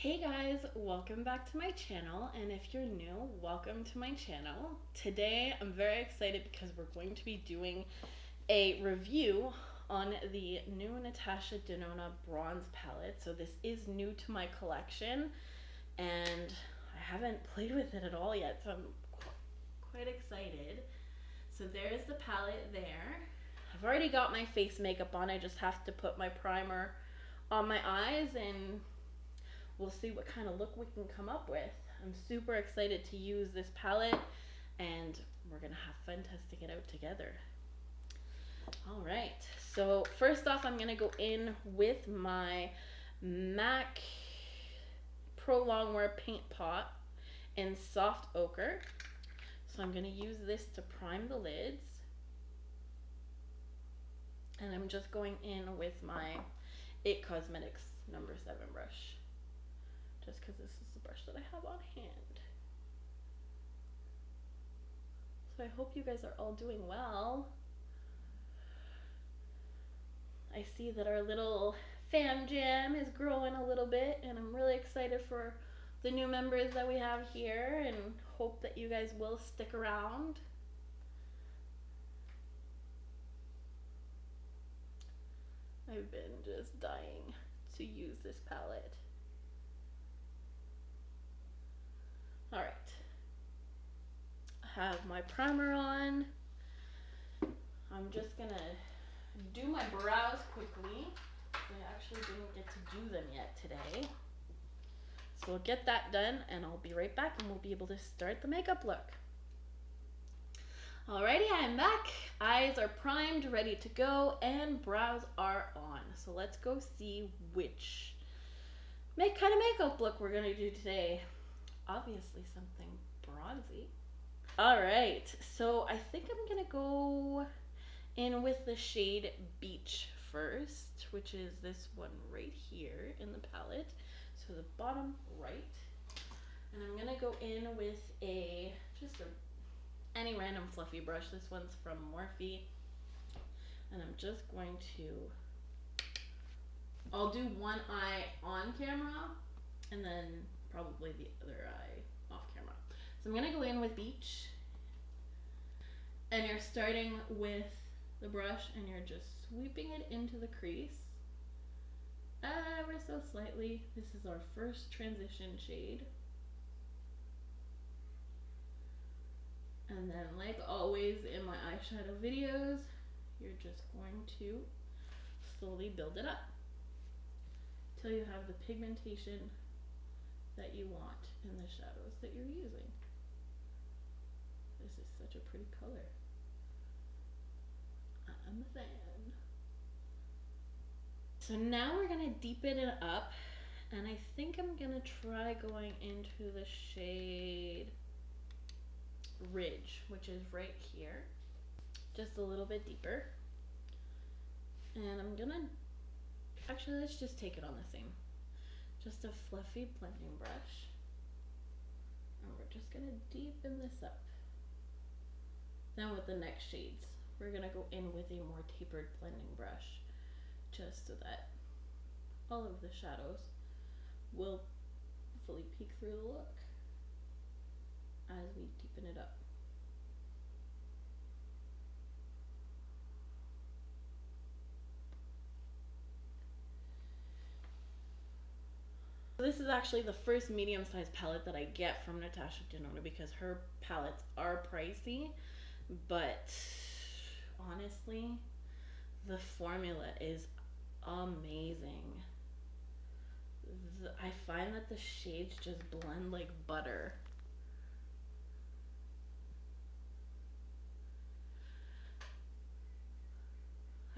Hey guys, welcome back to my channel, and if you're new, welcome to my channel. Today I'm very excited because we're going to be doing a review on the new Natasha Denona bronze palette. So this is new to my collection and I haven't played with it at all yet, so I'm quite excited. So there's the palette there. I've already got my face makeup on. I just have to put my primer on my eyes and we'll see what kind of look we can come up with. I'm super excited to use this palette and we're gonna have fun testing it out together. All right, so first off, I'm gonna go in with my MAC Pro Longwear Paint Pot in Soft Ochre. So I'm gonna use this to prime the lids. And I'm just going in with my IT Cosmetics No. 7 brush, just because this is the brush that I have on hand. So I hope you guys are all doing well. I see that our little fam jam is growing a little bit, and I'm really excited for the new members that we have here and hope that you guys will stick around. I've been just dying to use this palette. All right, I have my primer on. I'm just gonna do my brows quickly. I actually didn't get to do them yet today. So we'll get that done and I'll be right back and we'll be able to start the makeup look. Alrighty, I'm back. Eyes are primed, ready to go, and brows are on. So let's go see which kind of makeup look we're gonna do today. Obviously something bronzy. Alright, so I think I'm gonna go in with the shade Beach first, which is this one right here in the palette. So the bottom right. And I'm gonna go in with any random fluffy brush. This one's from Morphe. And I'm just going to, I'll do one eye on camera and then probably the other eye off camera. So I'm gonna go in with Beach. And you're starting with the brush and you're just sweeping it into the crease ever so slightly. This is our first transition shade. And then, like always in my eyeshadow videos, you're just going to slowly build it up till you have the pigmentation that you want in the shadows that you're using. This is such a pretty color. I'm a fan. So now we're gonna deepen it up, and I think I'm gonna try going into the shade Ridge, which is right here, just a little bit deeper. And I'm gonna, actually let's just take it on the same, just a fluffy blending brush, and we're just gonna deepen this up. Then with the next shades, we're gonna go in with a more tapered blending brush, just so that all of the shadows will fully peek through the look as we deepen it up. This is actually the first medium-sized palette that I get from Natasha Denona because her palettes are pricey, but honestly, the formula is amazing. I find that the shades just blend like butter.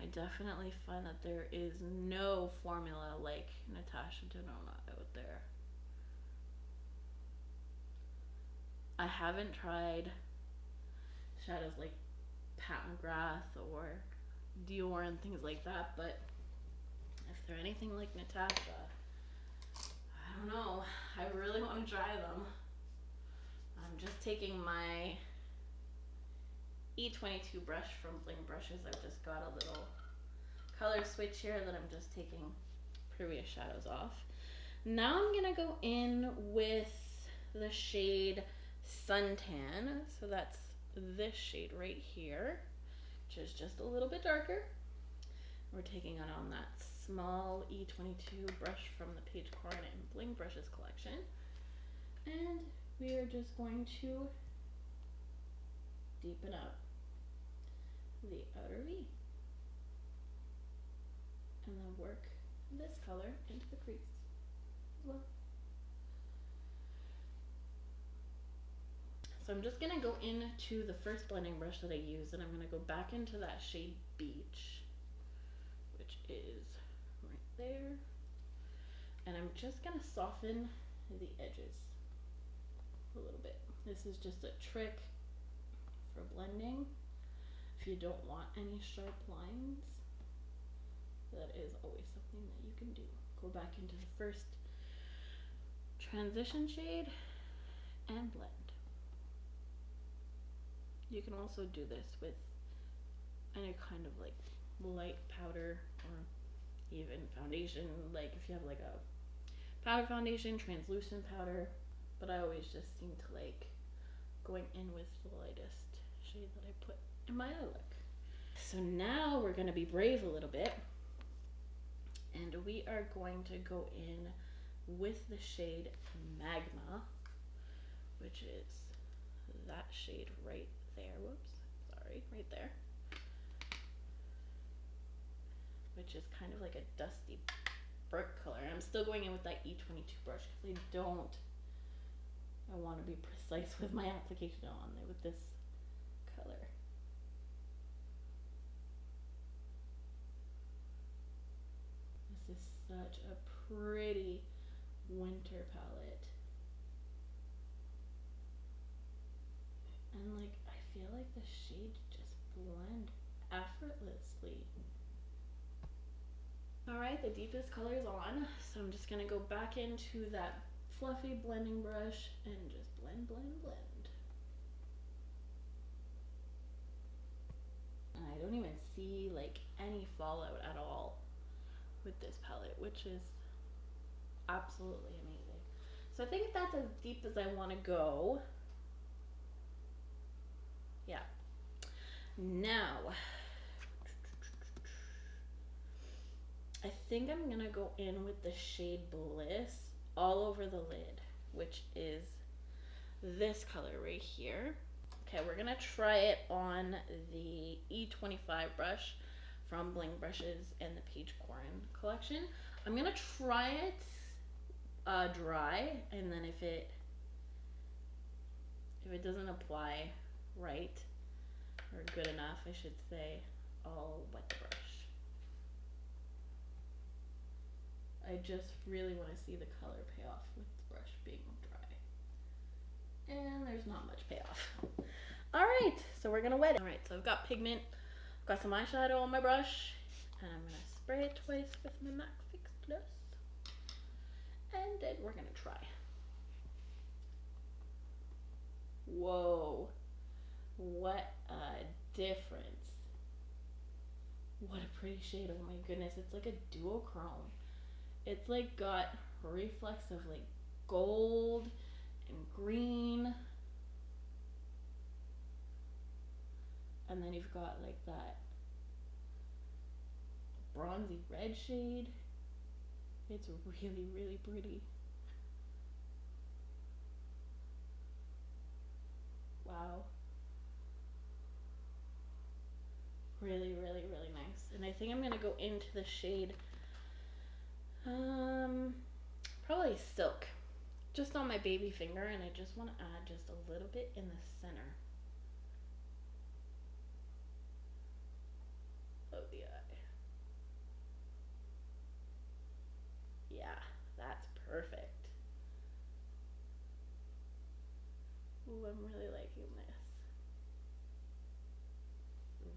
I definitely find that there is no formula like Natasha Denona out there. I haven't tried shadows like Pat McGrath or Dior and things like that, but if they're anything like Natasha, I don't know, I really want to try them. I'm just taking my E22 brush from Bling Brushes. I've just got a little color switch here that I'm just taking previous shadows off. Now I'm gonna go in with the shade Suntan. So that's this shade right here, which is just a little bit darker. We're taking it on that small E22 brush from the PAIGE, KOREN, and Bling Brushes collection. And we are just going to deepen up the outer V. And then work this color into the crease as well. So I'm just gonna go into the first blending brush that I used, and I'm gonna go back into that shade Beach, which is right there. And I'm just gonna soften the edges a little bit. This is just a trick for blending. If you don't want any sharp lines, that is always something that you can do. Go back into the first transition shade and blend. You can also do this with any kind of like light powder or even foundation, like if you have like a powder foundation, translucent powder, but I always just seem to like going in with the lightest shade that I put in my eye look. So now we're going to be brave a little bit, and we are going to go in with the shade Magma, which is that shade right there. Whoops, sorry, right there. Which is kind of like a dusty brick color. I'm still going in with that E22 brush because I want to be precise with my application on there with this color. This is such a pretty winter palette. And like, I feel like the shades just blend effortlessly. Alright, the deepest color is on, so I'm just gonna go back into that fluffy blending brush and just blend, blend, blend. And I don't even see like any fallout at all with this palette, which is absolutely amazing. So I think that's as deep as I want to go. Yeah. Now, I think I'm gonna go in with the shade Bliss all over the lid, which is this color right here. Okay, we're gonna try it on the E25 brush from Bling Brushes and the PAIGE, KOREN collection. I'm gonna try it dry, and then if it doesn't apply right or good enough, I should say, I'll wet the brush. I just really want to see the color pay off with the brush being dry. And there's not much payoff. Alright, so we're gonna wet it. Alright, so I've got pigment, I've got some eyeshadow on my brush, and I'm gonna spray it twice with my MAC Fix Plus. And then we're gonna try. Whoa, what a difference. What a pretty shade, oh my goodness, it's like a duochrome. It's like got reflex of like gold and green. And then you've got like that bronzy red shade. It's really, really pretty. Wow. Really, really, really nice. And I think I'm gonna go into the shade probably Silk, just on my baby finger, and I just want to add just a little bit in the center of the eye. Yeah, that's perfect. Ooh, I'm really liking this.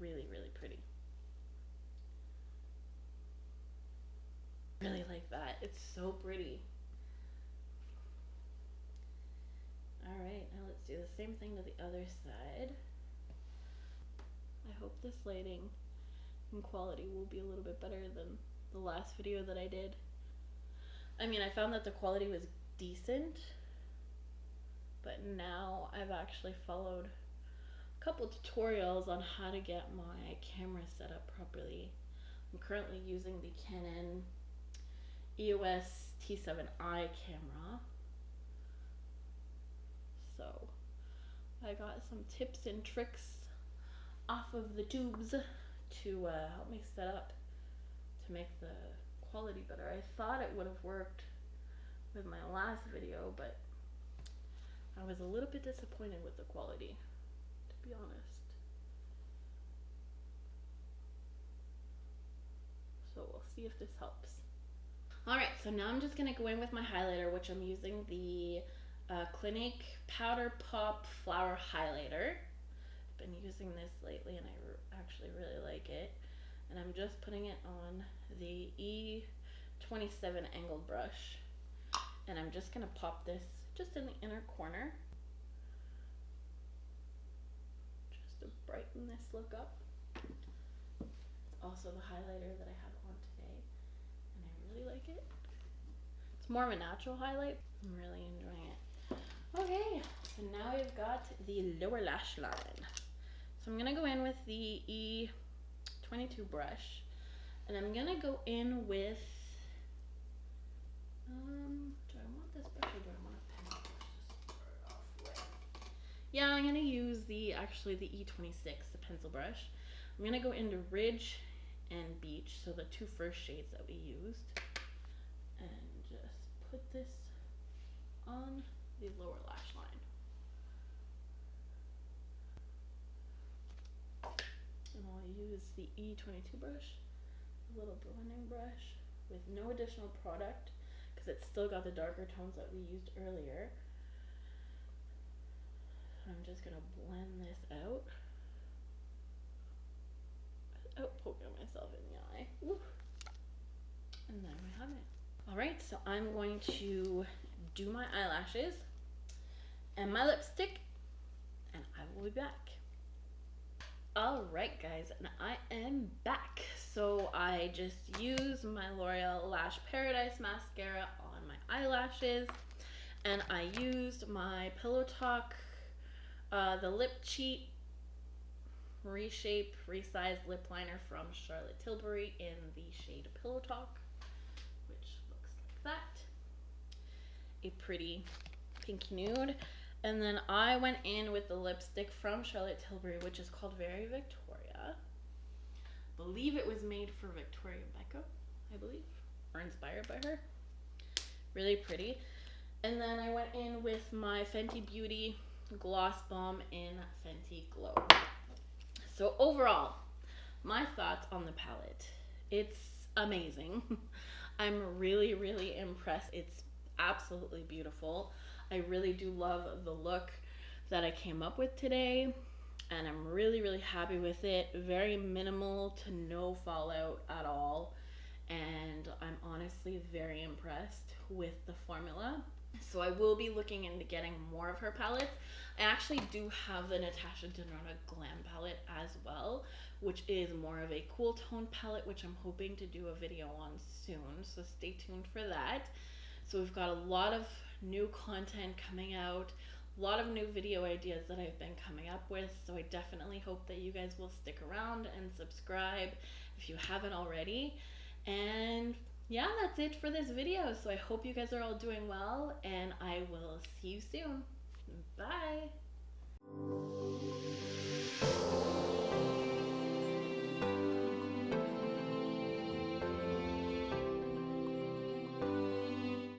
Really, really pretty. Really like that. It's so pretty. Alright, now let's do the same thing to the other side. I hope this lighting and quality will be a little bit better than the last video that I did. I mean, I found that the quality was decent, but now I've actually followed a couple tutorials on how to get my camera set up properly. I'm currently using the Canon EOS T7i camera, so I got some tips and tricks off of the tubes to help me set up to make the quality better. I thought it would have worked with my last video, but I was a little bit disappointed with the quality, to be honest. So we'll see if this helps. Alright, so now I'm just going to go in with my highlighter, which I'm using the Clinique Powder Pop Flower Highlighter. I've been using this lately and I actually really like it. And I'm just putting it on the E27 angled brush. And I'm just going to pop this just in the inner corner, just to brighten this look up. It's also the highlighter that I have on today, and I really like it. It's more of a natural highlight. I'm really enjoying it. Okay, so now we've got the lower lash line. So I'm going to go in with the E22 brush, and I'm going to go in with do I want this brush or do I want a pen brush to start off with? Yeah, I'm going to use the E26, the pencil brush. I'm going to go into Ridge and Beach, so the two first shades that we used, and just put this on the lower lash line. And I'll use the E22 brush, a little blending brush with no additional product, because it's still got the darker tones that we used earlier. I'm just going to blend this out without poking myself in the eye. Woo. And then we have it. Alright, so I'm going to do my eyelashes and my lipstick, and I will be back. Alright guys, and I am back. So I just used my L'Oreal Lash Paradise mascara on my eyelashes, and I used my Pillow Talk, the Lip Cheat Reshape Resize Lip Liner from Charlotte Tilbury in the shade Pillow Talk, which looks like that. A pretty pinky nude. And then I went in with the lipstick from Charlotte Tilbury, which is called Very Victoria. Believe it was made for Victoria Beckham, I believe, or inspired by her. Really pretty. And then I went in with my Fenty Beauty Gloss Bomb in Fenty Glow. So overall, my thoughts on the palette. It's amazing. I'm really, really impressed. It's absolutely beautiful. I really do love the look that I came up with today, and I'm really, really happy with it. Very minimal to no fallout at all, and I'm honestly very impressed with the formula. So I will be looking into getting more of her palettes. I actually do have the Natasha Denona Glam palette as well, which is more of a cool tone palette, which I'm hoping to do a video on soon, so stay tuned for that. So we've got a lot of new content coming out, a lot of new video ideas that I've been coming up with, so I definitely hope that you guys will stick around and subscribe if you haven't already. And yeah, that's it for this video. So I hope you guys are all doing well, and I will see you soon. Bye.